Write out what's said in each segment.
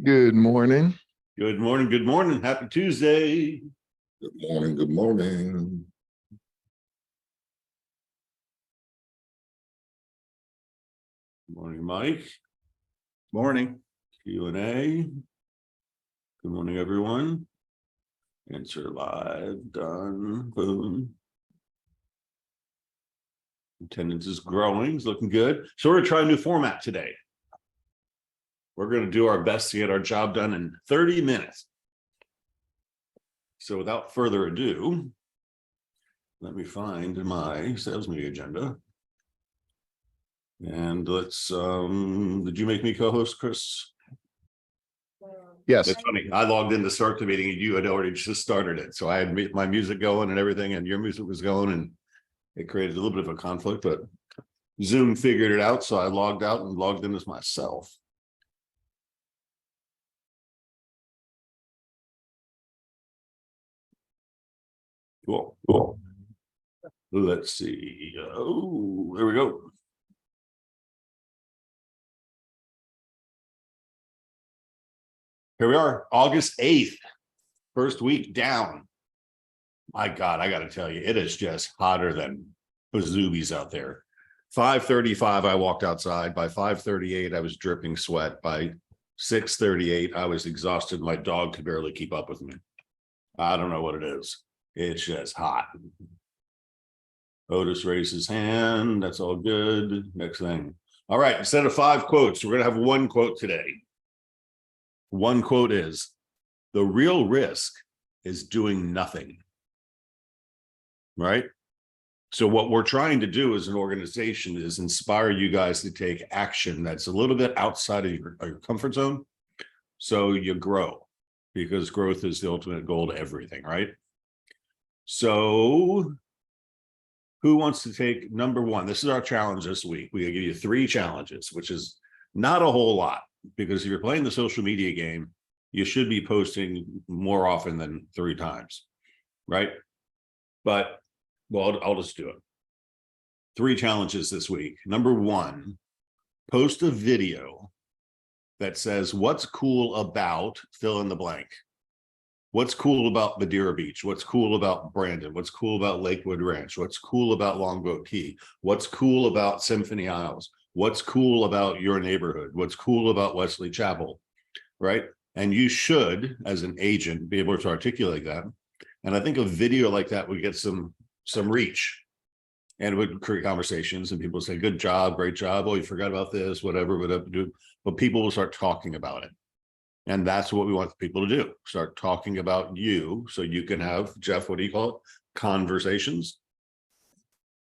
Good morning. Good morning. Good morning. Happy Tuesday. Good morning. Good morning. Good morning, Mike. Morning. Q&A. Good morning, everyone. Answer live. Done. Boom. Attendance is growing. It's looking good. So we're going to try a new format today. We're going to do our best to get our job done in 30 minutes. So without further ado, let me find my sales media agenda. And let's, did you make me co-host, Chris? Yes. It's funny. I logged in to start the meeting and you had already just started it. So I had my music going and everything, and your music was going, and it created a little bit of a conflict, but Zoom figured it out. So I logged out and logged in as myself. Cool. Let's see. Oh, there we go. Here we are, August 8th, first week down. My God, I got to tell you, it is just hotter than bazoobies out there. 5:35, I walked outside. By 5:38, I was dripping sweat. By 6:38, I was exhausted. My dog could barely keep up with me. I don't know what it is. It's just hot. Otis raised his hand. That's all good. Next thing. All right, instead of 5 quotes, we're going to have 1 quote today. One quote is, "The real risk is doing nothing." Right? So what we're trying to do as an organization is inspire you guys to take action that's a little bit outside of your comfort zone, so you grow, because growth is the ultimate goal to everything, right? So who wants to take number 1? This is our challenge this week. We're going to give you 3 challenges, which is not a whole lot, because if you're playing the social media game, you should be posting more often than 3 times, right? But, well, I'll just do it. 3 challenges this week. Number 1, post a video that says, what's cool about fill in the blank. What's cool about Madeira Beach? What's cool about Brandon? What's cool about Lakewood Ranch? What's cool about Longboat Key? What's cool about Symphony Isles? What's cool about your neighborhood? What's cool about Wesley Chapel, right? And you should, as an agent, be able to articulate that. And I think a video like that would get some reach, and it would create conversations, and people say, good job, great job. Oh, you forgot about this, whatever, but people will start talking about it. And that's what we want people to do. Start talking about you, so you can have, Jeff, what do you call it? Conversations.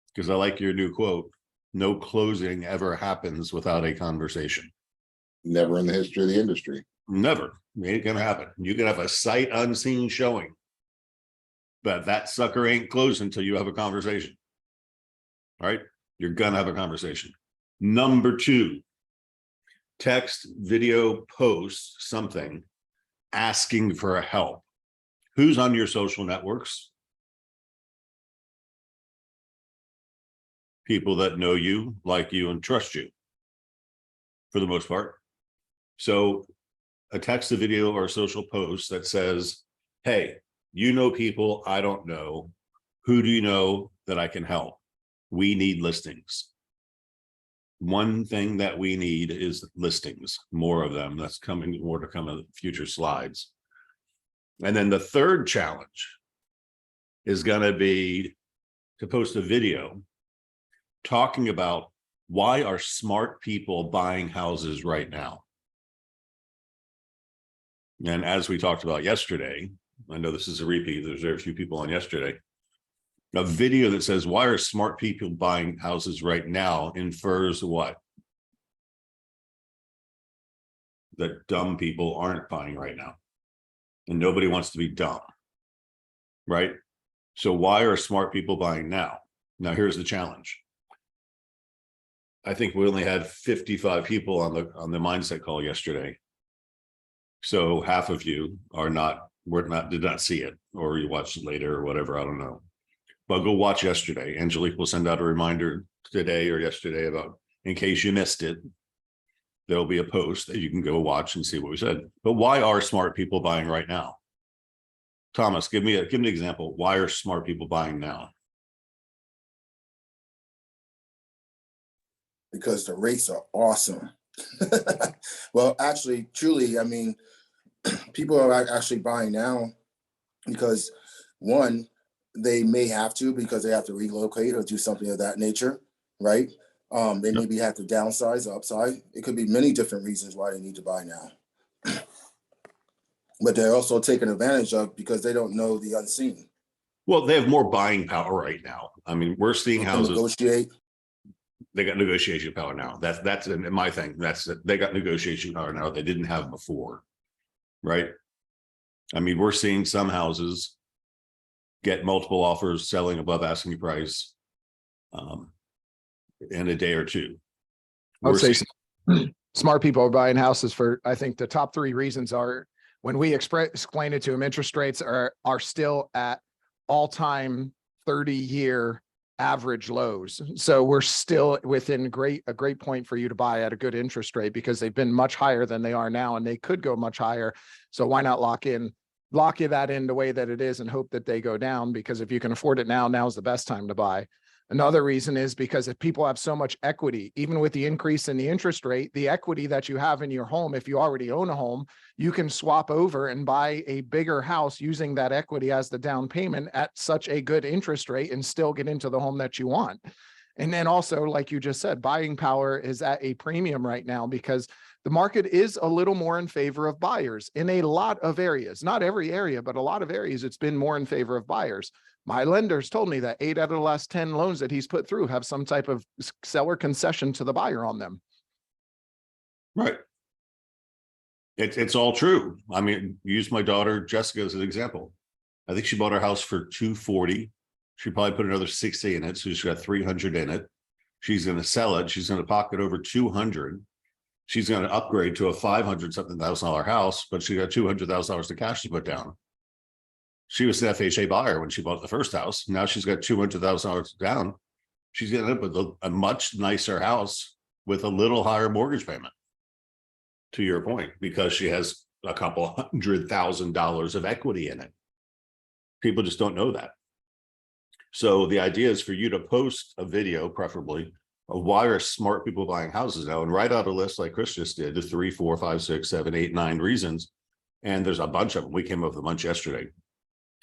Because I like your new quote, no closing ever happens without a conversation. Never in the history of the industry. Never. It ain't gonna happen. You can have a sight unseen showing, but that sucker ain't closed until you have a conversation. All right? You're gonna have a conversation. Number 2, text, video, post something asking for help. Who's on your social networks? People that know you, like you, and trust you, for the most part. So a text, a video, or a social post that says, hey, you know people I don't know. Who do you know that I can help? We need listings. One thing that we need is listings, more of them. That's coming, more to come in future slides. And then the 3rd challenge is going to be to post a video talking about why are smart people buying houses right now. And as we talked about yesterday, I know this is a repeat, there's very few people on yesterday. A video that says, why are smart people buying houses right now, infers what? That dumb people aren't buying right now. And nobody wants to be dumb, right? So why are smart people buying now? Now, here's the challenge. I think we only had 55 people on the mindset call yesterday. So half of you did not see it, or you watched it later or whatever, I don't know. But go watch yesterday. Angelique will send out a reminder today or yesterday about, in case you missed it. there'll be a post that you can go watch and see what we said. But why are smart people buying right now? Thomas, give me an example. Why are smart people buying now? Because the rates are awesome. Well, actually, truly, I mean, people are actually buying now because one, they may have to because they have to relocate or do something of that nature, right? They maybe have to downsize or upside. It could be many different reasons why they need to buy now. But they're also taking advantage of because they don't know the unseen. Well, they have more buying power right now. I mean, we're seeing They can houses. negotiate. They got negotiation power now. That's my thing. They got negotiation power now they didn't have before, right? I mean, we're seeing some houses get multiple offers selling above asking price in a day or two. I would We're say seeing- smart people are buying houses for, I think the top three reasons are when we explain it to them, interest rates are still at all-time 30-year average lows. So we're still within a great point for you to buy at a good interest rate because they've been much higher than they are now and they could go much higher. So why not lock that in the way that it is and hope that they go down? Because if you can afford it now, now's the best time to buy. Another reason is because if people have so much equity, even with the increase in the interest rate, the equity that you have in your home, if you already own a home, you can swap over and buy a bigger house using that equity as the down payment at such a good interest rate and still get into the home that you want. And then also, like you just said, buying power is at a premium right now because the market is a little more in favor of buyers in a lot of areas, not every area, but a lot of areas. It's been more in favor of buyers. My lenders told me that 8 out of the last 10 loans that he's put through have some type of seller concession to the buyer on them. Right. It's all true. I mean, use my daughter Jessica as an example. I think she bought her house for $240. She probably put another 60 in it, so she's got 300 in it. She's going to sell it. She's going to pocket over 200. She's going to upgrade to a $500,000 house, but she got $200,000 to cash to put down. She was an FHA buyer when she bought the first house. Now she's got $200,000 down. She's going to end up with a much nicer house with a little higher mortgage payment. To your point, because she has a couple $100,000 of equity in it. People just don't know that. So the idea is for you to post a video, preferably, of why are smart people buying houses now, and write out a list like Chris just did, the 3, 4, 5, 6, 7, 8, 9 reasons. And there's a bunch of them. We came up with a bunch yesterday.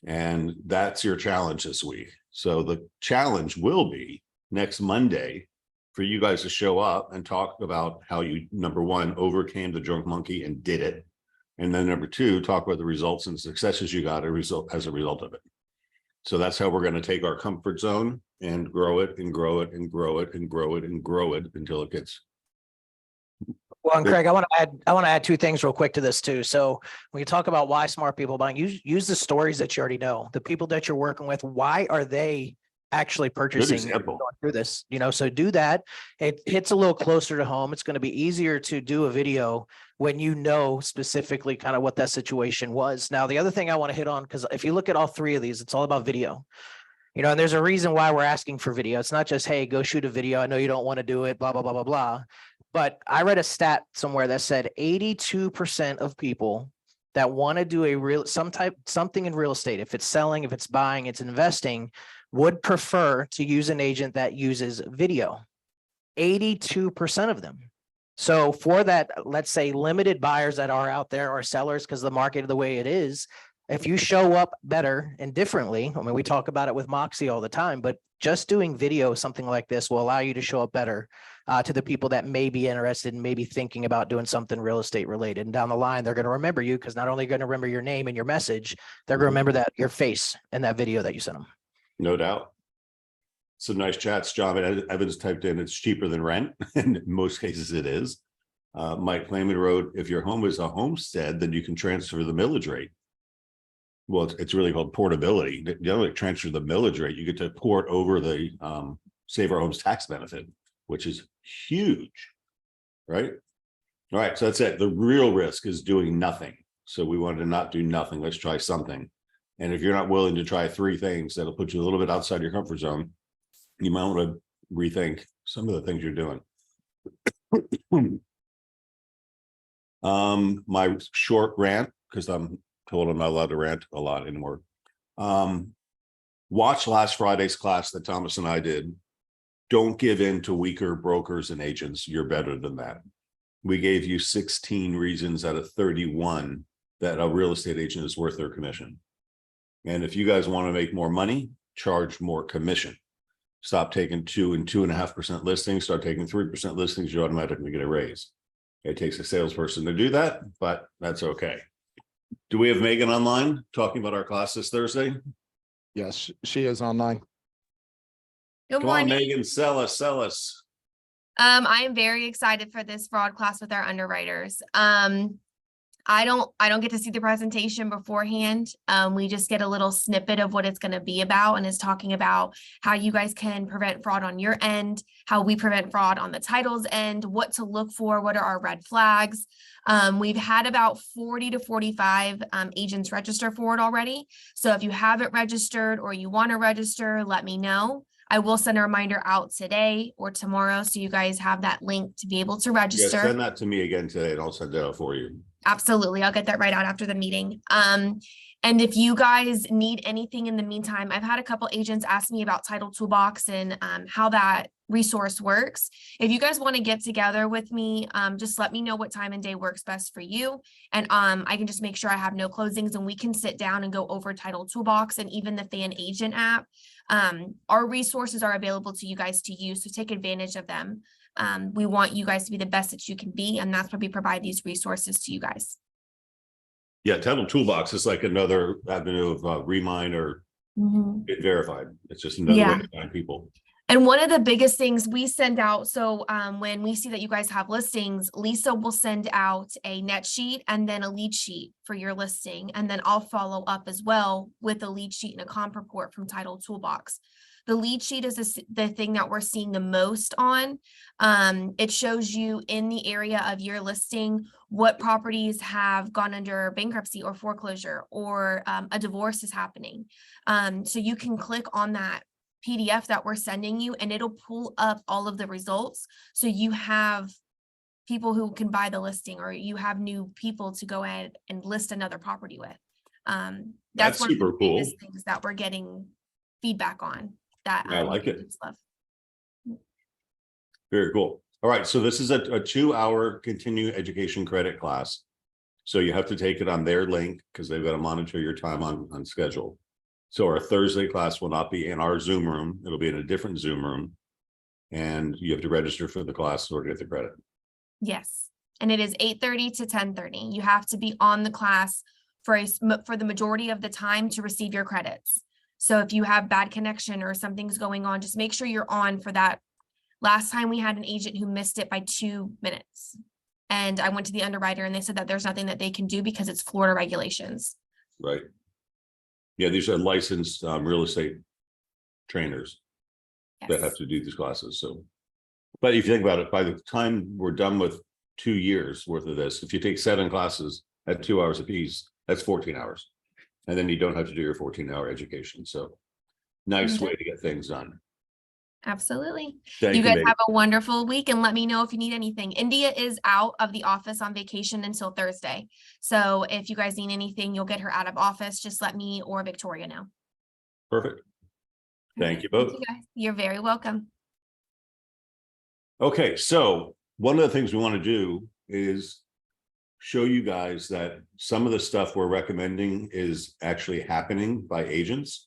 And that's your challenge this week. So the challenge will be next Monday for you guys to show up and talk about how you, number one, overcame the drunk monkey and did it. And then number two, talk about the results and successes you got as a result of it. So that's how we're going to take our comfort zone and grow it and grow it and grow it and grow it and grow it until it gets. Well, and Craig, I want to add two things real quick to this too. So when you talk about why smart people buying, use the stories that you already know, the people that you're working with. Why are they actually purchasing example. going through this? So do that. It hits a little closer to home. It's going to be easier to do a video when you know specifically kind of what that situation was. Now, the other thing I want to hit on, because if you look at all three of these, it's all about video. And there's a reason why we're asking for video. It's not just, hey, go shoot a video. I know you don't want to do it, blah, blah, blah, blah, blah. But I read a stat somewhere that said 82% of people that want to do something in real estate, if it's selling, if it's buying, it's investing, would prefer to use an agent that uses video. 82% of them. So for that, let's say limited buyers that are out there or sellers, because the market the way it is, if you show up better and differently, I mean, we talk about it with Moxie all the time, but just doing video, something like this will allow you to show up better to the people that may be interested and maybe thinking about doing something real estate related. And down the line, they're going to remember you because not only are they going to remember your name and your message, they're going to remember that your face and that video that you sent them. No doubt. Some nice chats. John Evans typed in, it's cheaper than rent. And in most cases it is. Mike Clayman wrote, if your home is a homestead, then you can transfer the millage rate. Well, it's really called portability. You don't like transfer the millage rate. You get to port over the Save Our Homes tax benefit, which is huge, right? All right, so that's it. The real risk is doing nothing. So we wanted to not do nothing. Let's try something. And if you're not willing to try 3 things that'll put you a little bit outside your comfort zone, you might want to rethink some of the things you're doing. My short rant, because I'm told I'm not allowed to rant a lot anymore. Watch last Friday's class that Thomas and I did. Don't give in to weaker brokers and agents. You're better than that. We gave you 16 reasons out of 31 that a real estate agent is worth their commission. And if you guys want to make more money, charge more commission. Stop taking 2 and 2.5% listings, start taking 3% listings, you automatically get a raise. It takes a salesperson to do that, but that's okay. Do we have Megan online talking about our class this Thursday? Yes, she is online. Good Come on, morning. Megan, sell us, sell us. I am very excited for this fraud class with our underwriters. I don't get to see the presentation beforehand. We just get a little snippet of what it's going to be about, and it's talking about how you guys can prevent fraud on your end, how we prevent fraud on the titles end, what to look for, what are our red flags. We've had about 40 to 45 agents register for it already. So if you haven't registered or you want to register, let me know. I will send a reminder out today or tomorrow, so you guys have that link to be able to Yeah, register. send that to me again today and I'll send it out for you. Absolutely. I'll get that right out after the meeting. And if you guys need anything in the meantime, I've had a couple agents ask me about Title Toolbox and how that resource works. If you guys want to get together with me, just let me know what time and day works best for you. And I can just make sure I have no closings and we can sit down and go over Title Toolbox and even the Fan Agent app. Our resources are available to you guys to use, so take advantage of them. We want you guys to be the best that you can be, and that's why we provide these resources to you guys. Yeah, Title Toolbox is like another avenue of Remind or Get Verified. It's just another way to find people. And one of the biggest things we send out, so when we see that you guys have listings, Lisa will send out a net sheet and then a lead sheet for your listing. And then I'll follow up as well with a lead sheet and a comp report from Title Toolbox. The lead sheet is the thing that we're seeing the most on. It shows you in the area of your listing what properties have gone under bankruptcy or foreclosure, or a divorce is happening. So you can click on that PDF that we're sending you and it'll pull up all of the results. So you have people who can buy the listing, or you have new people to go ahead and list another property with. That's one of super the cool. biggest things that we're getting feedback on. That I like it. agents love. Very cool. All right, so this is a 2-hour continuing education credit class. So you have to take it on their link because they've got to monitor your time on schedule. So our Thursday class will not be in our Zoom room. It'll be in a different Zoom room. And you have to register for the class in order to get the credit. Yes, and it is 8:30 to 10:30. You have to be on the class for the majority of the time to receive your credits. So if you have bad connection or something's going on, just make sure you're on for that. Last time we had an agent who missed it by 2 minutes. And I went to the underwriter and they said that there's nothing that they can do because it's Florida regulations. Right. Yeah, these are licensed real estate trainers that have Yes. to do these classes. So, but if you think about it, by the time we're done with 2 years worth of this, if you take 7 classes at 2 hours apiece, that's 14 hours. And then you don't have to do your 14-hour education. So nice way to get things done. Absolutely. Thank You guys Megan. have a wonderful week and let me know if you need anything. India is out of the office on vacation until Thursday. So if you guys need anything, you'll get her out of office. Just let me or Victoria know. Perfect. Thank you Thank both. you guys. You're very welcome. Okay, so one of the things we want to do is show you guys that some of the stuff we're recommending is actually happening by agents.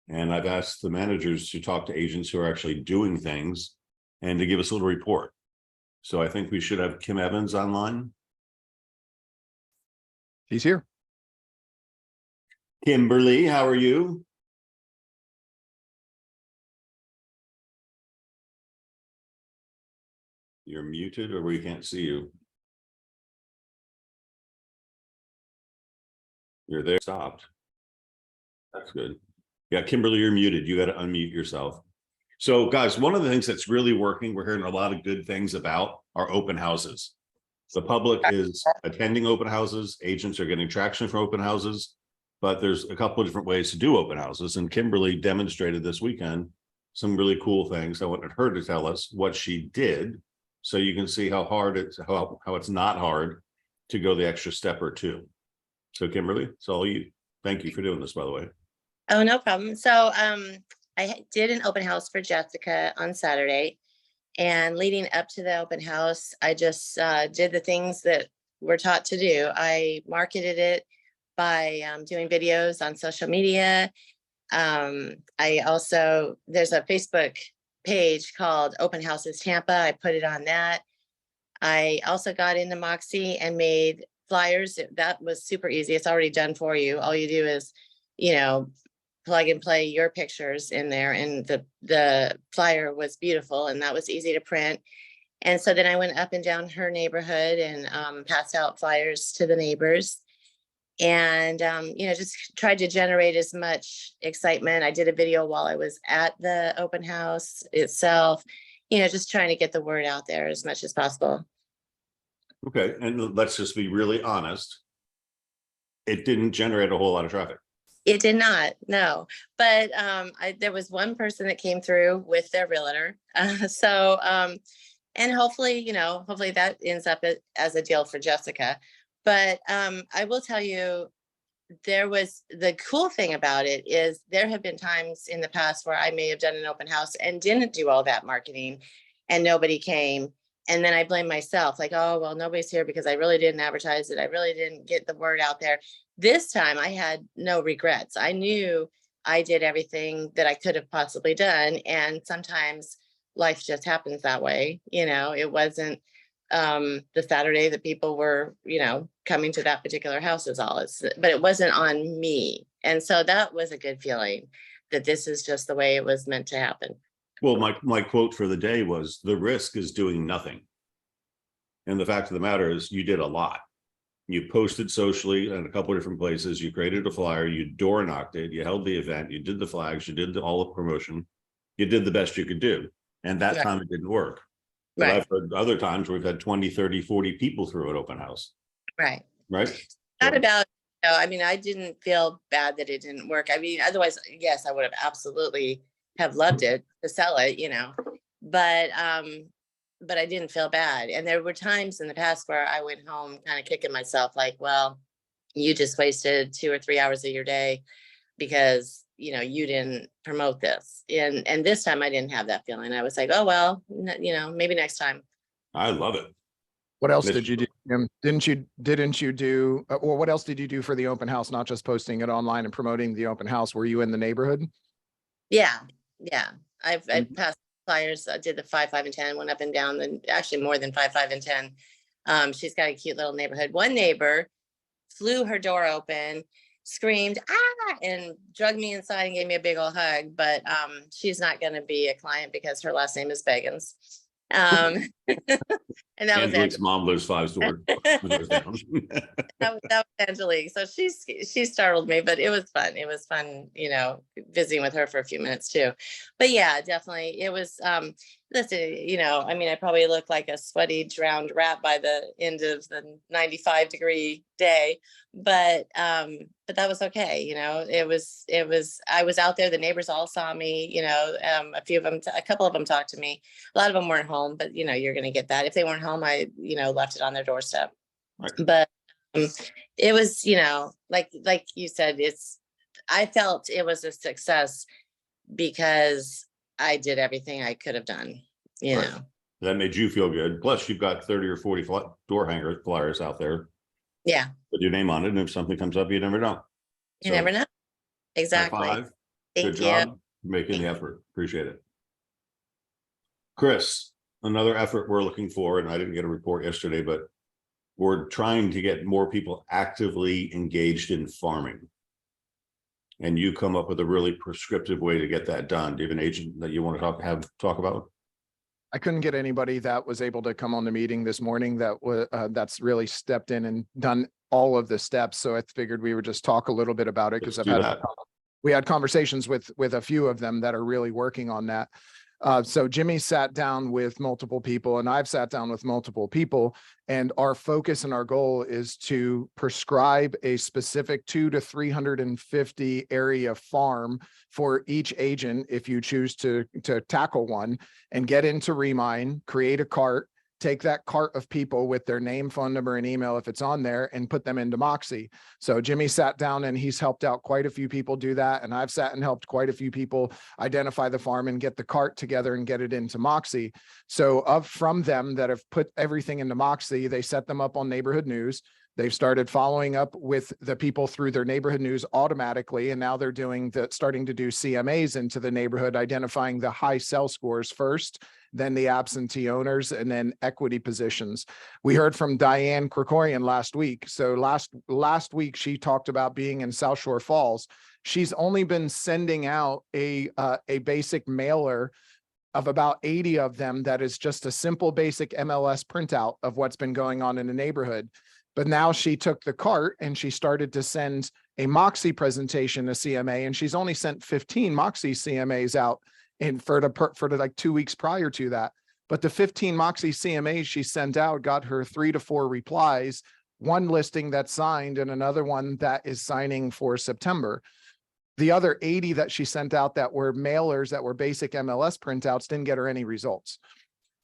And I've asked the managers to talk to agents who are actually doing things and to give us a little report. So I think we should have Kim Evans online. He's here. Kimberly, how are you? You're muted or we can't see you. You're there, stopped. That's good. Yeah, Kimberly, you're muted. You got to unmute yourself. So guys, one of the things that's really working, we're hearing a lot of good things about, are open houses. The public is attending open houses. Agents are getting traction from open houses, but there's a couple of different ways to do open houses. And Kimberly demonstrated this weekend some really cool things. I wanted her to tell us what she did, so you can see how hard it's, how it's not hard to go the extra step or two. So Kimberly, it's all you. Thank you for doing this, by the way. Oh, no problem. So did an open house for Jessica on Saturday. And leading up to the open house, I just did the things that we're taught to do. I marketed it by doing videos on social media. I also, there's a Facebook page called Open Houses Tampa. I put it on that. I also got into Moxie and made flyers. That was super easy. It's already done for you. All you do is, you know, plug and play your pictures in there, and the flyer was beautiful and that was easy to print. And so then I went up and down her neighborhood and passed out flyers to the neighbors, and you know, just tried to generate as much excitement. I did a video while I was at the open house itself, you know, just trying to get the word out there as much as possible. Okay, and let's just be really honest. It didn't generate a whole lot of traffic. It did not, no. But there was one person that came through with their realtor. And hopefully, you know, hopefully that ends up as a deal for Jessica. But I will tell you, the cool thing about it is there have been times in the past where I may have done an open house and didn't do all that marketing and nobody came. And then I blame myself, like, oh, well, nobody's here because I really didn't advertise it. I really didn't get the word out there. This time I had no regrets. I knew I did everything that I could have possibly done. And sometimes life just happens that way. You know, it wasn't the Saturday that people were, you know, coming to that particular house is all. But it wasn't on me. And so that was a good feeling that this is just the way it was meant to happen. Well, my quote for the day was, the risk is doing nothing. And the fact of the matter is you did a lot. You posted socially in a couple of different places. You created a flyer, you door knocked it, you held the event, you did the flags, you did all the promotion. You did the best you could do. And that Right. time it didn't work. But Right. I've heard other times where we've had 20, 30, 40 people through an open house, Right. right? Not So- about, you know, I mean, I didn't feel bad that it didn't work. I mean, otherwise, yes, I would have absolutely have loved it to sell it, you know, but I didn't feel bad. And there were times in the past where I went home kind of kicking myself like, well, you just wasted 2 or 3 hours of your day because, you know, you didn't promote this. And this time I didn't have that feeling. I was like, oh, well, you know, maybe next time. I love it. What else Miss- did you do? Didn't you do, or what else did you do for the open house? Not just posting it online and promoting the open house. Were you in the neighborhood? Yeah. I've Mhm. passed flyers. I did the 5, 5, and 10, went up and down, and actually more than 5, 5, and 10. She's got a cute little neighborhood. One neighbor flew her door open, screamed, ah, and drugged me inside and gave me a big old hug. But she's not going to be a client because her last name is Beggins. And that was Angelique's it. mom lives 5 doors down. That was Angelique. So she startled me, but it was fun. It was fun, you know, visiting with her for a few minutes too. But yeah, definitely. It was, listen, you know, I mean, I probably looked like a sweaty, drowned rat by the end of the 95-degree day, but that was okay. You know, I was out there. The neighbors all saw me, you know, a couple of them talked to me. A lot of them weren't home, but you know, you're going to get that. If they weren't home, I, you know, left it on their doorstep. Right. But it was, you know, like you said, I felt it was a success because I did everything I could have done, you Right. know. That made you feel good. Plus you've got 30 or 40 door hanger flyers out there Yeah, with your name on it. And if something comes up, you never know. you So, never know. high Exactly. five. Thank Good you. job making the effort. Appreciate it. Chris, another effort we're looking for, and I didn't get a report yesterday, but we're trying to get more people actively engaged in farming. And you come up with a really prescriptive way to get that done. Do you have an agent that you want to talk about? I couldn't get anybody that was able to come on the meeting this morning that's really stepped in and done all of the steps. So I figured we would just talk a little bit about it because Let's I've do had, that. we had conversations with a few of them that are really working on that. So Jimmy sat down with multiple people and I've sat down with multiple people, and our focus and our goal is to prescribe a specific 200 to 350 area farm for each agent if you choose to tackle one, and get into Remine, create a cart, take that cart of people with their name, phone number, and email, if it's on there, and put them into Moxie. So Jimmy sat down and he's helped out quite a few people do that. And I've sat and helped quite a few people identify the farm and get the cart together and get it into Moxie. So from them that have put everything into Moxie, they set them up on Neighborhood News. They've started following up with the people through their neighborhood news automatically. And now they're starting to do CMAs into the neighborhood, identifying the high sell scores first, then the absentee owners, and then equity positions. We heard from Diane Krikorian last week. So last week, she talked about being in South Shore Falls. She's only been sending out a basic mailer of about 80 of them. That is just a simple basic MLS printout of what's been going on in the neighborhood. But now she took the cart and she started to send a Moxie presentation to CMA, and she's only sent 15 Moxie CMAs out for the like 2 weeks prior to that. But the 15 Moxie CMAs she sent out got her 3 to 4 replies, one listing that's signed and another one that is signing for September. The other 80 that she sent out that were mailers, that were basic MLS printouts, didn't get her any results.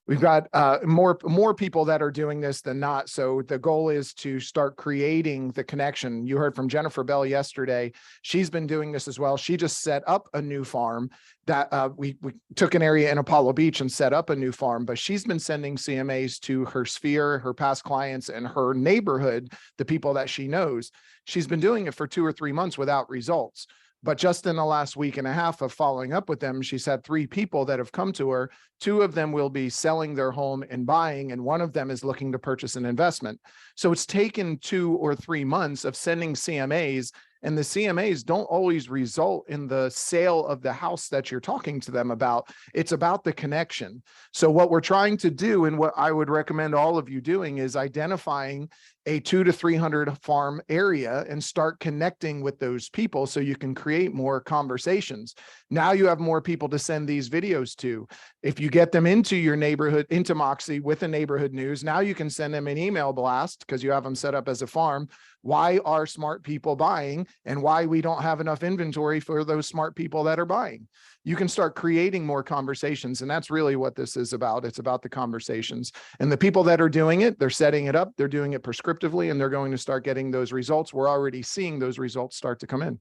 We've got more people that are doing this than not. So the goal is to start creating the connection. You heard from Jennifer Bell yesterday. She's been doing this as well. She just set up a new farm that we took an area in Apollo Beach and set up a new farm, but she's been sending CMAs to her sphere, her past clients, and her neighborhood, the people that she knows. She's been doing it for 2 or 3 months without results. But just in the last week and a half of following up with them, she's had 3 people that have come to her. 2 of them will be selling their home and buying, and 1 of them is looking to purchase an investment. So it's taken 2 or 3 months of sending CMAs, and the CMAs don't always result in the sale of the house that you're talking to them about. It's about the connection. So what we're trying to do, and what I would recommend all of you doing, is identifying a 200 to 300 farm area and start connecting with those people so you can create more conversations. Now you have more people to send these videos to. If you get them into your neighborhood, into Moxie with a neighborhood news, now you can send them an email blast because you have them set up as a farm. Why are smart people buying, and why we don't have enough inventory for those smart people that are buying. You can start creating more conversations. And that's really what this is about. It's about the conversations, and the people that are doing it, they're setting it up, they're doing it prescriptively, and they're going to start getting those results. We're already seeing those results start to come in.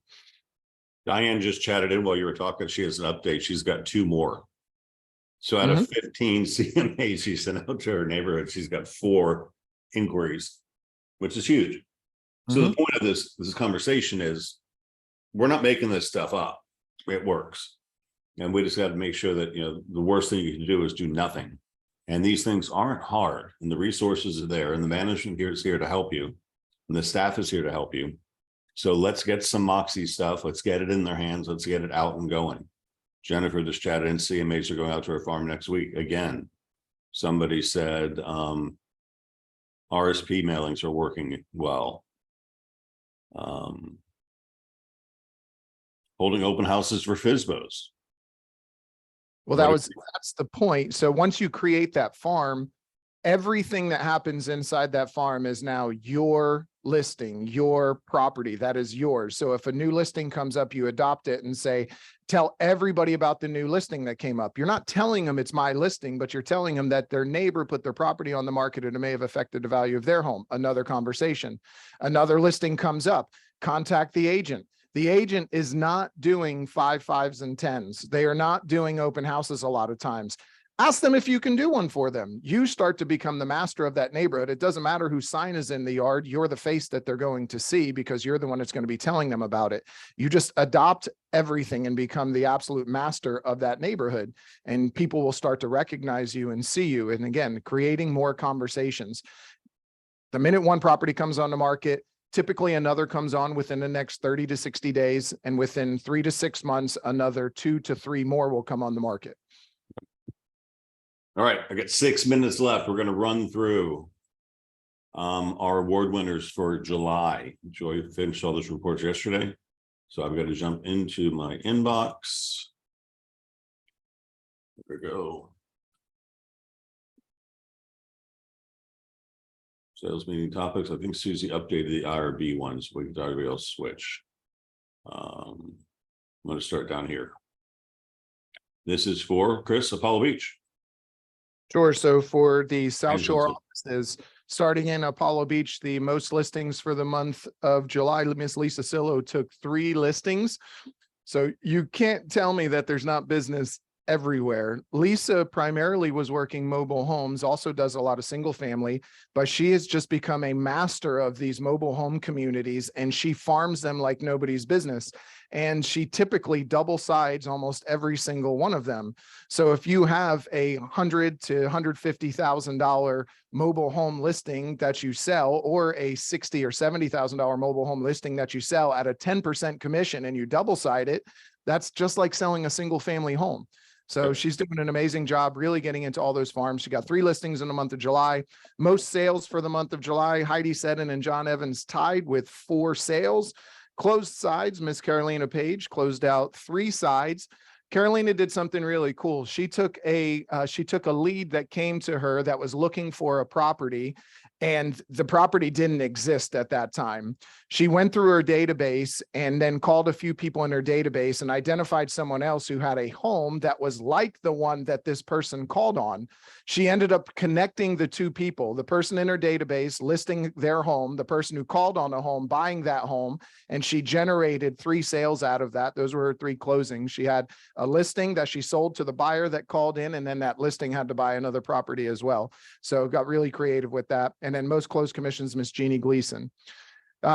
Diane just chatted in while you were talking. She has an update. She's got 2 more. So out of 15 CMAs she sent out to her neighborhood, she's got 4 inquiries, which is huge. So the point of this conversation is, we're not making this stuff up. It works. And we just got to make sure that, you know, the worst thing you can do is do nothing. And these things aren't hard, and the resources are there, and the management here is here to help you, and the staff is here to help you. So let's get some Moxie stuff. Let's get it in their hands. Let's get it out and going. Jennifer just chatted in, CMAs are going out to her farm next week. Again, somebody said RSP mailings are working well. Holding open houses for FSBOs. Well, that's the point. So once you create that farm, everything that happens inside that farm is now your listing, your property. That is yours. So if a new listing comes up, you adopt it and say, tell everybody about the new listing that came up. You're not telling them it's my listing, but you're telling them that their neighbor put their property on the market and it may have affected the value of their home. Another conversation. Another listing comes up. Contact the agent. The agent is not doing 5 5s and 10s. They are not doing open houses a lot of times. Ask them if you can do one for them. You start to become the master of that neighborhood. It doesn't matter whose sign is in the yard. You're the face that they're going to see because you're the one that's going to be telling them about it. You just adopt everything and become the absolute master of that neighborhood. And people will start to recognize you and see you. And again, creating more conversations. The minute one property comes on the market, typically another comes on within the next 30 to 60 days. And within 3 to 6 months, another 2 to 3 more will come on the market. All right, I got 6 minutes left. We're going to run through our award winners for July. Joy finished all those reports yesterday, so I've got to jump into my inbox. There we go. Sales meeting topics. I think Susie updated the IRB ones. We can everybody else switch. I'm going to start down here. This is for Chris, Apollo Beach. Sure. So for the South Thanks, Shore Vincent. offices, starting in Apollo Beach, the most listings for the month of July, Miss Lisa Sillo took 3 listings. So you can't tell me that there's not business everywhere. Lisa primarily was working mobile homes, also does a lot of single family, but she has just become a master of these mobile home communities and she farms them like nobody's business. And she typically double sides almost every single one of them. So if you have a $100,000 to $150,000 mobile home listing that you sell, or a $60,000 or $70,000 mobile home listing that you sell at a 10% commission and you double side it, that's just like selling a single family home. So she's doing an amazing job really getting into all those farms. She got 3 listings in the month of July. Most sales for the month of July, Heidi Seddon and John Evans tied with 4 sales. Closed sides, Miss Carolina Page closed out 3 sides. Carolina did something really cool. She took a lead that came to her that was looking for a property, and the property didn't exist at that time. She went through her database and then called a few people in her database and identified someone else who had a home that was like the one that this person called on. She ended up connecting the 2 people, the person in her database listing their home, the person who called on a home buying that home, and she generated 3 sales out of that. Those were her 3 closings. She had a listing that she sold to the buyer that called in, and then that listing had to buy another property as well. So got really creative with that. And then most closed commissions, Miss Jeannie Gleason.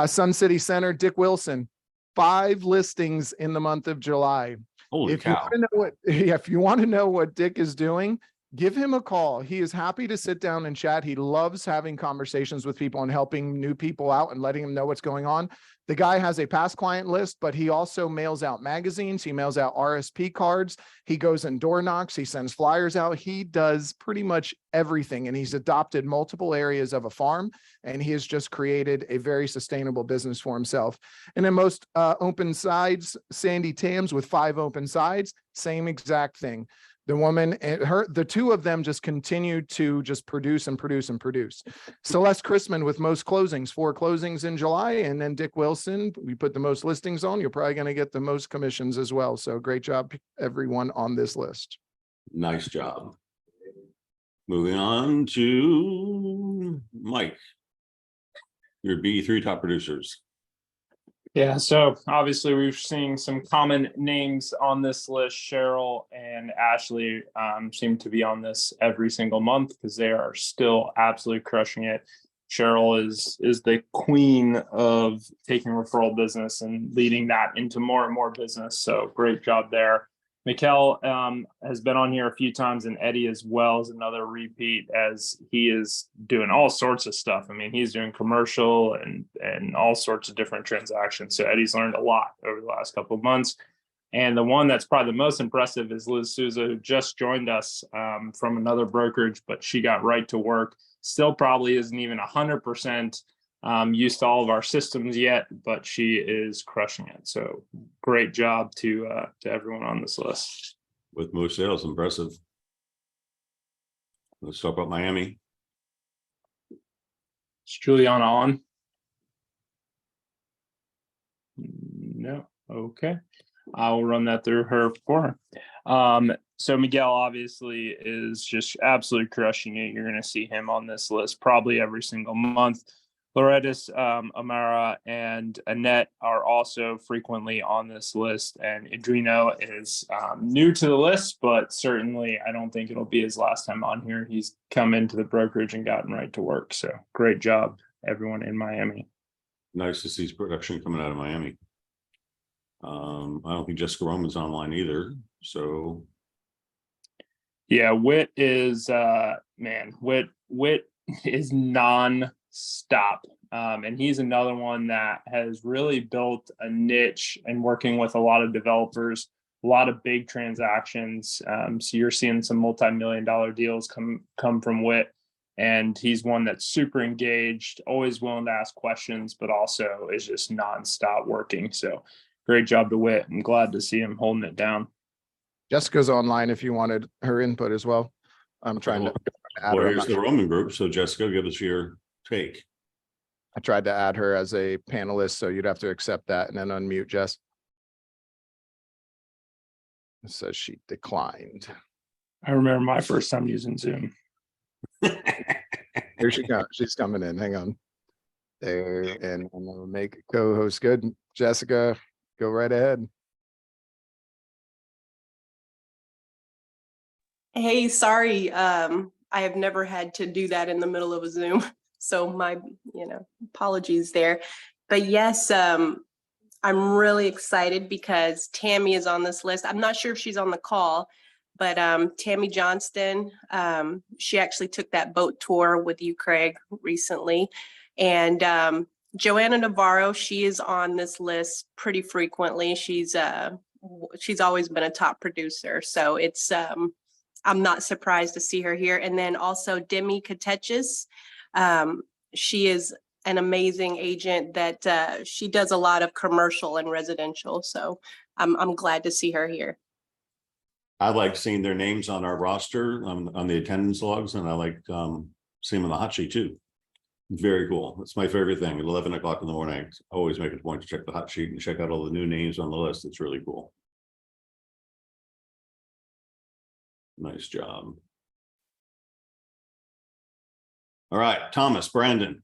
Sun City Center, Dick Wilson, 5 listings in the month of July. Holy If you cow. want to know what, if you want to know what Dick is doing, give him a call. He is happy to sit down and chat. He loves having conversations with people and helping new people out and letting them know what's going on. The guy has a past client list, but he also mails out magazines. He mails out RSP cards. He goes and door knocks. He sends flyers out. He does pretty much everything. And he's adopted multiple areas of a farm, and he has just created a very sustainable business for himself. And then most open sides, Sandy Tams with 5 open sides, same exact thing. The woman and the 2 of them just continued to just produce and produce and produce. Celeste Chrisman with most closings, 4 closings in July. And then Dick Wilson, we put the most listings on. You're probably going to get the most commissions as well. So great job, everyone on this list. Nice job. Moving on to Mike. Your B3 top producers. Yeah, so obviously we're seeing some common names on this list. Cheryl and Ashley seem to be on this every single month because they are still absolutely crushing it. Cheryl is the queen of taking referral business and leading that into more and more business. So great job there. Mikkel has been on here a few times, and Eddie as well is another repeat, as he is doing all sorts of stuff. I mean, he's doing commercial and all sorts of different transactions. So Eddie's learned a lot over the last couple of months. And the one that's probably the most impressive is Liz Souza, who just joined us from another brokerage, but she got right to work. Still probably isn't even 100% used to all of our systems yet, but she is crushing it. So great job to everyone on this list. With most sales, impressive. Let's talk about Miami. Is Juliana on? No. Okay. I will run that through her for her. So Miguel obviously is just absolutely crushing it. You're going to see him on this list probably every single month. Loretta's, Amara, and Annette are also frequently on this list, and Adrino is new to the list, but certainly I don't think it'll be his last time on here. He's come into the brokerage and gotten right to work. So great job, everyone in Miami. Nice to see his production coming out of Miami. I don't think Jessica Roman's online either. So yeah, Whit is Whit is non-stop. And he's another one that has really built a niche and working with a lot of developers, a lot of big transactions. So you're seeing some multi-million-dollar deals come from Whit. And he's one that's super engaged, always willing to ask questions, but also is just nonstop working. So great job to Whit. I'm glad to see him holding it down. Jessica's online if you wanted her input as well. I'm trying to add well, her. here's the Roman group. So Jessica, give us your take. I tried to add her as a panelist, so you'd have to accept that and then unmute Jess. It says she declined. I remember my first time using Zoom. Here she comes. She's coming in. Hang on. There, and I'm gonna make co-host good. Jessica, go right ahead. Hey, sorry, I have never had to do that in the middle of a Zoom, so my, apologies there. But yes, I'm really excited because Tammy is on this list. I'm not sure if she's on the call, but Tammy Johnston, she actually took that boat tour with you, Craig, recently. And Joanna Navarro, she is on this list pretty frequently. She's always been a top producer, so it's I'm not surprised to see her here. And then also Demi Katechis. She is an amazing agent that she does a lot of commercial and residential. So I'm glad to see her here. I like seeing their names on our roster on the attendance logs, and I like seeing them on the hot sheet too. Very cool. It's my favorite thing. At 11 o'clock in the morning, I always make it a point to check the hot sheet and check out all the new names on the list. It's really cool. Nice job. All right, Thomas, Brandon.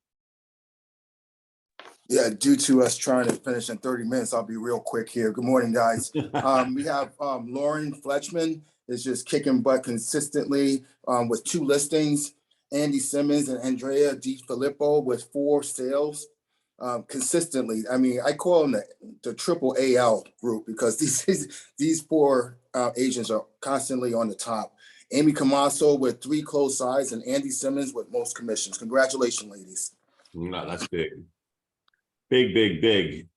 Yeah, due to us trying to finish in 30 minutes, I'll be real quick here. Good morning, guys. We have Lauren Fletchman is just kicking butt consistently with 2 listings. Andy Simmons and Andrea DiFilippo with 4 sales consistently. I mean, I call them the triple AL group because these 4 agents are constantly on the top. Amy Camasso with 3 closed sides and Andy Simmons with most commissions. Congratulations, ladies. No, that's big. Big.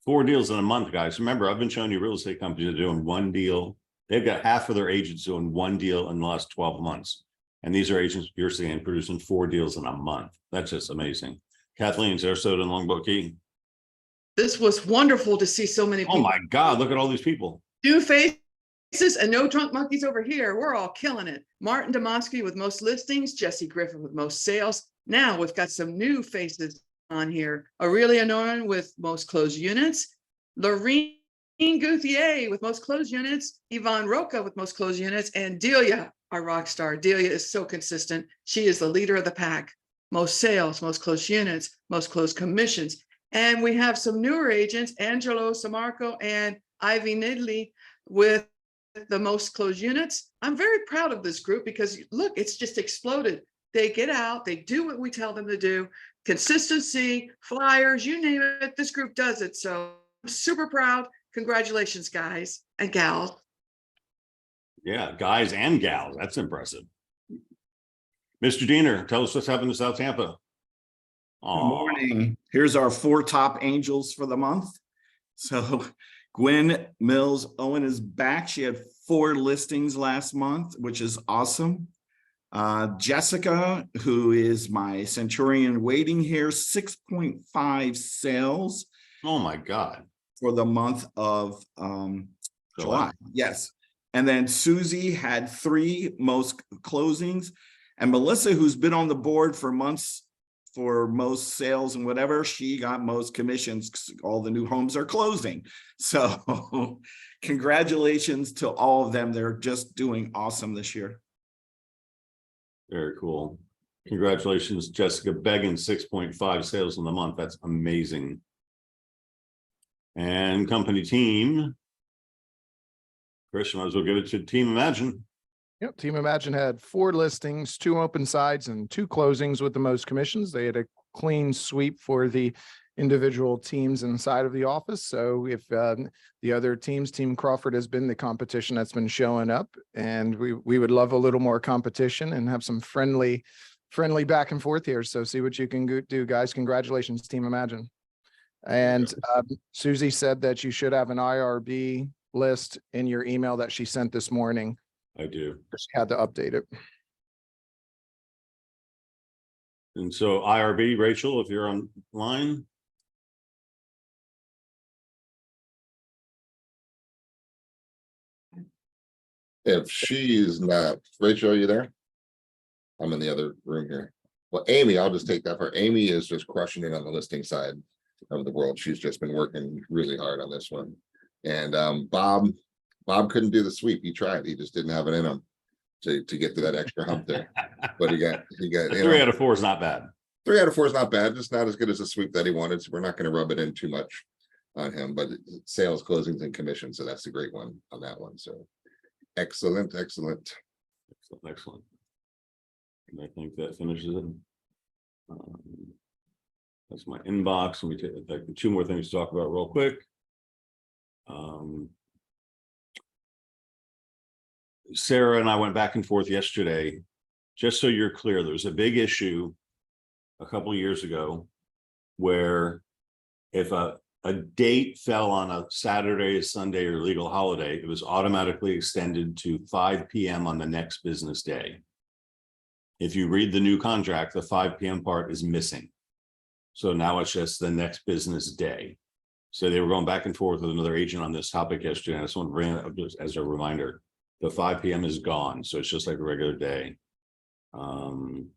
4 deals in a month, guys. Remember, I've been showing you real estate companies that are doing 1 deal. They've got half of their agents doing 1 deal in the last 12 months. And these are agents you're seeing producing 4 deals in a month. That's just amazing. Kathleen, Sarasota and Longboat Key. This was wonderful to see so many Oh people. my God, look at all these people. New faces and no drunk monkeys over here. We're all killing it. Martin Demosky with most listings, Jesse Griffin with most sales. Now we've got some new faces on here. Aurelia Noren with most closed units. Lorene Gauthier with most closed units. Yvonne Roca with most closed units. And Delia, our rock star. Delia is so consistent. She is the leader of the pack. Most sales, most closed units, most closed commissions. And we have some newer agents, Angelo Samarco and Ivy Nidley with the most closed units. I'm very proud of this group because look, it's just exploded. They get out, they do what we tell them to do. Consistency, flyers, you name it, this group does it. So I'm super proud. Congratulations, guys and gals. Yeah, guys and gals. That's impressive. Mr. Diener, tell us what's happened to South Tampa. Good morning. Here's our 4 top angels for the month. So Gwen Mills Owen is back. She had 4 listings last month, which is awesome. Jessica, who is my Centurion waiting here, 6.5 sales. Oh my God. For the month of July. Yes. And then Susie had 3 most closings. And Melissa, who's been on the board for months for most sales and whatever, she got most commissions. All the new homes are closing. So congratulations to all of them. They're just doing awesome this year. Very cool. Congratulations, Jessica Beggin, 6.5 sales in the month. That's amazing. And company team. Chris, you might as well give it to Team Imagine. Yep, Team Imagine had 4 listings, 2 open sides and 2 closings with the most commissions. They had a clean sweep for the individual teams inside of the office. So if the other teams, Team Crawford has been the competition that's been showing up, and we would love a little more competition and have some friendly back and forth here. So see what you can do, guys. Congratulations, Team Imagine. And Susie said that you should have an IRB list in your email that she sent this morning. I do. She had to update it. And so IRB, Rachel, if you're online. If she is not, Rachel, are you there? I'm in the other room here. Well, Amy, I'll just take that for Amy is just crushing it on the listing side of the world. She's just been working really hard on this one. And Bob couldn't do the sweep. He tried, he just didn't have it in him. to get to that extra hump there. But he got, you 3 know, out of 4 is not bad. 3 out of 4 is not bad, just not as good as the sweep that he wanted. So we're not going to rub it in too much on him, but sales, closings, and commission. So that's a great one on that one. So excellent, excellent. Excellent. And I think that finishes it. That's my inbox. Let me take like 2 more things to talk about real quick. Sarah and I went back and forth yesterday. Just so you're clear, there was a big issue a couple of years ago where if a date fell on a Saturday, a Sunday, or legal holiday, it was automatically extended to 5 p.m. on the next business day. If you read the new contract, the 5 p.m. part is missing. So now it's just the next business day. So they were going back and forth with another agent on this topic yesterday. And I just want to bring it up just as a reminder. The 5 p.m. is gone. So it's just like a regular day. You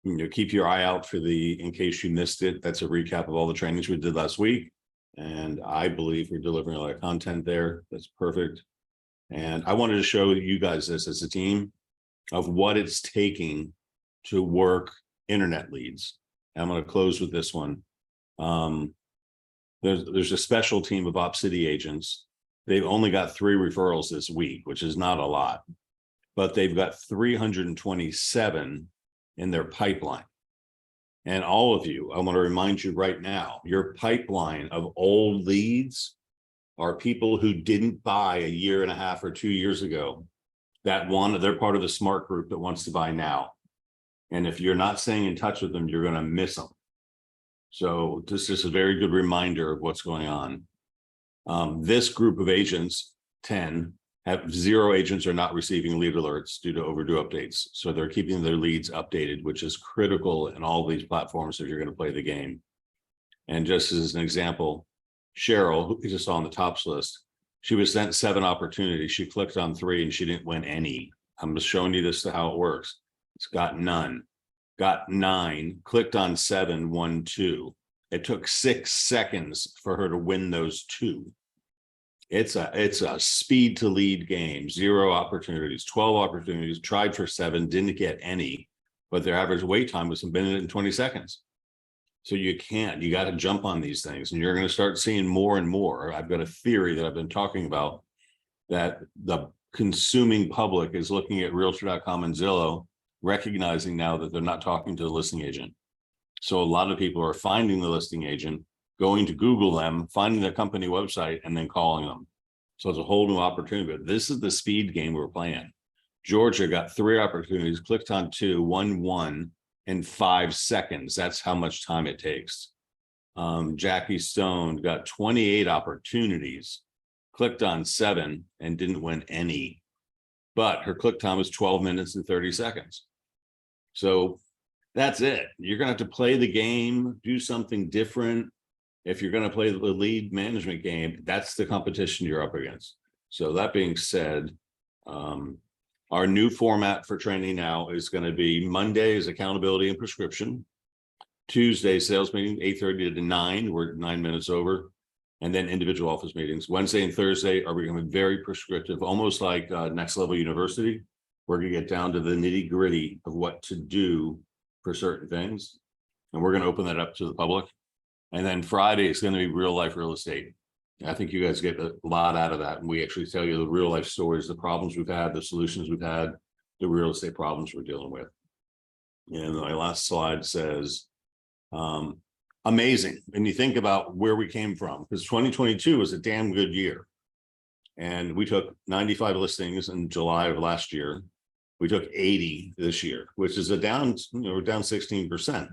know, keep your eye out for in case you missed it. That's a recap of all the trainings we did last week. And I believe we're delivering a lot of content there. That's perfect. And I wanted to show you guys this as a team of what it's taking to work internet leads. And I'm going to close with this one. There's a special team of Op City agents. They've only got 3 referrals this week, which is not a lot, but they've got 327 in their pipeline. And all of you, I want to remind you right now, your pipeline of old leads are people who didn't buy a year and a half or 2 years ago that they're part of the smart group that wants to buy now. And if you're not staying in touch with them, you're going to miss them. So this is a very good reminder of what's going on. This group of agents, 10, have 0 agents are not receiving lead alerts due to overdue updates. So they're keeping their leads updated, which is critical in all these platforms if you're going to play the game. And just as an example, Cheryl, who we just saw on the tops list, she was sent 7 opportunities. She clicked on 3 and she didn't win any. I'm just showing you this to how it works. It's got none, got 9, clicked on 7, won 2. It took 6 seconds for her to win those 2. It's a speed to lead game. 0 opportunities, 12 opportunities, tried for 7, didn't get any, but their average wait time was 1 minute and 20 seconds. So you got to jump on these things, and you're going to start seeing more and more. I've got a theory that I've been talking about that the consuming public is looking at Realtor.com and Zillow, recognizing now that they're not talking to the listing agent. So a lot of people are finding the listing agent, going to Google them, finding their company website, and then calling them. So it's a whole new opportunity. But this is the speed game we're playing. Georgia got 3 opportunities, clicked on 2, won 1 in 5 seconds. That's how much time it takes. Jackie Stone got 28 opportunities, clicked on 7, and didn't win any. But her click time was 12 minutes and 30 seconds. So that's it. You're going to have to play the game, do something different. If you're going to play the lead management game, that's the competition you're up against. So that being said, our new format for training now is going to be Monday is accountability and prescription. Tuesday, sales meeting, 8:30 to 9. We're 9 minutes over. And then individual office meetings. Wednesday and Thursday are becoming very prescriptive, almost like Next Level University. We're going to get down to the nitty gritty of what to do for certain things. And we're going to open that up to the public. And then Friday is going to be real life real estate. I think you guys get a lot out of that. And we actually tell you the real life stories, the problems we've had, the solutions we've had, the real estate problems we're dealing with. And my last slide says, amazing. And you think about where we came from, because 2022 was a damn good year. And we took 95 listings in July of last year. We took 80 this year, which is we're down 16%.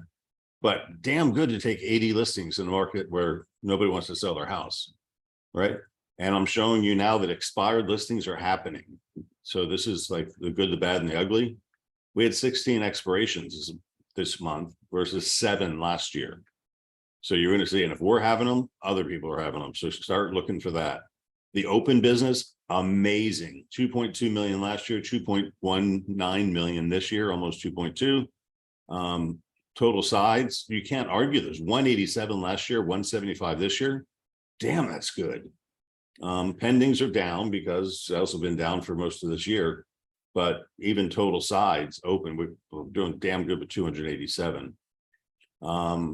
But damn good to take 80 listings in a market where nobody wants to sell their house, right? And I'm showing you now that expired listings are happening. So this is like the good, the bad, and the ugly. We had 16 expirations this month versus 7 last year. So you're going to see, and if we're having them, other people are having them. So start looking for that. The open business, amazing. 2.2 million last year, 2.19 million this year, almost 2.2. Total sides, you can't argue. There's 187 last year, 175 this year. Damn, that's good. Pendings are down because sales have been down for most of this year. But even total sides open, we're doing damn good with 287.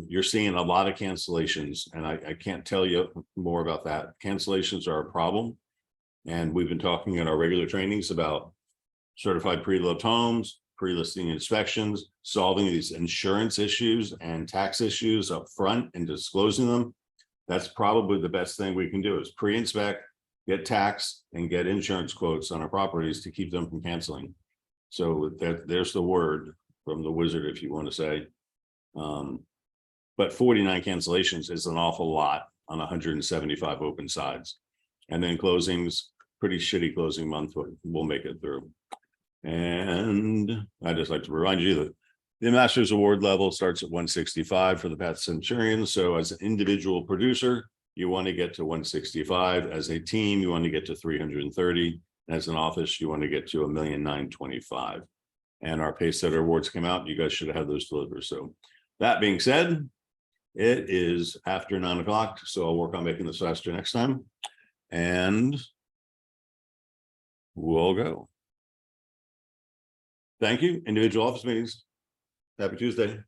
You're seeing a lot of cancellations, and I can't tell you more about that. Cancellations are a problem. And we've been talking in our regular trainings about certified pre-loved homes, pre-listing inspections, solving these insurance issues and tax issues up front and disclosing them. That's probably the best thing we can do is pre-inspect, get tax, and get insurance quotes on our properties to keep them from canceling. So there's the word from the wizard, if you want to say. But 49 cancellations is an awful lot on 175 open sides. And then closings, pretty shitty closing month, but we'll make it through. And I just like to remind you that the Masters Award level starts at 165 for the Pat Centurion. So as an individual producer, you want to get to 165. As a team, you want to get to 330. As an office, you want to get to 1,925,000. And our Pacesetter Awards came out. You guys should have had those delivered. So that being said, it is after 9 o'clock. So I'll work on making this faster next time. And we'll go. Thank you. Individual office meetings. Happy Tuesday.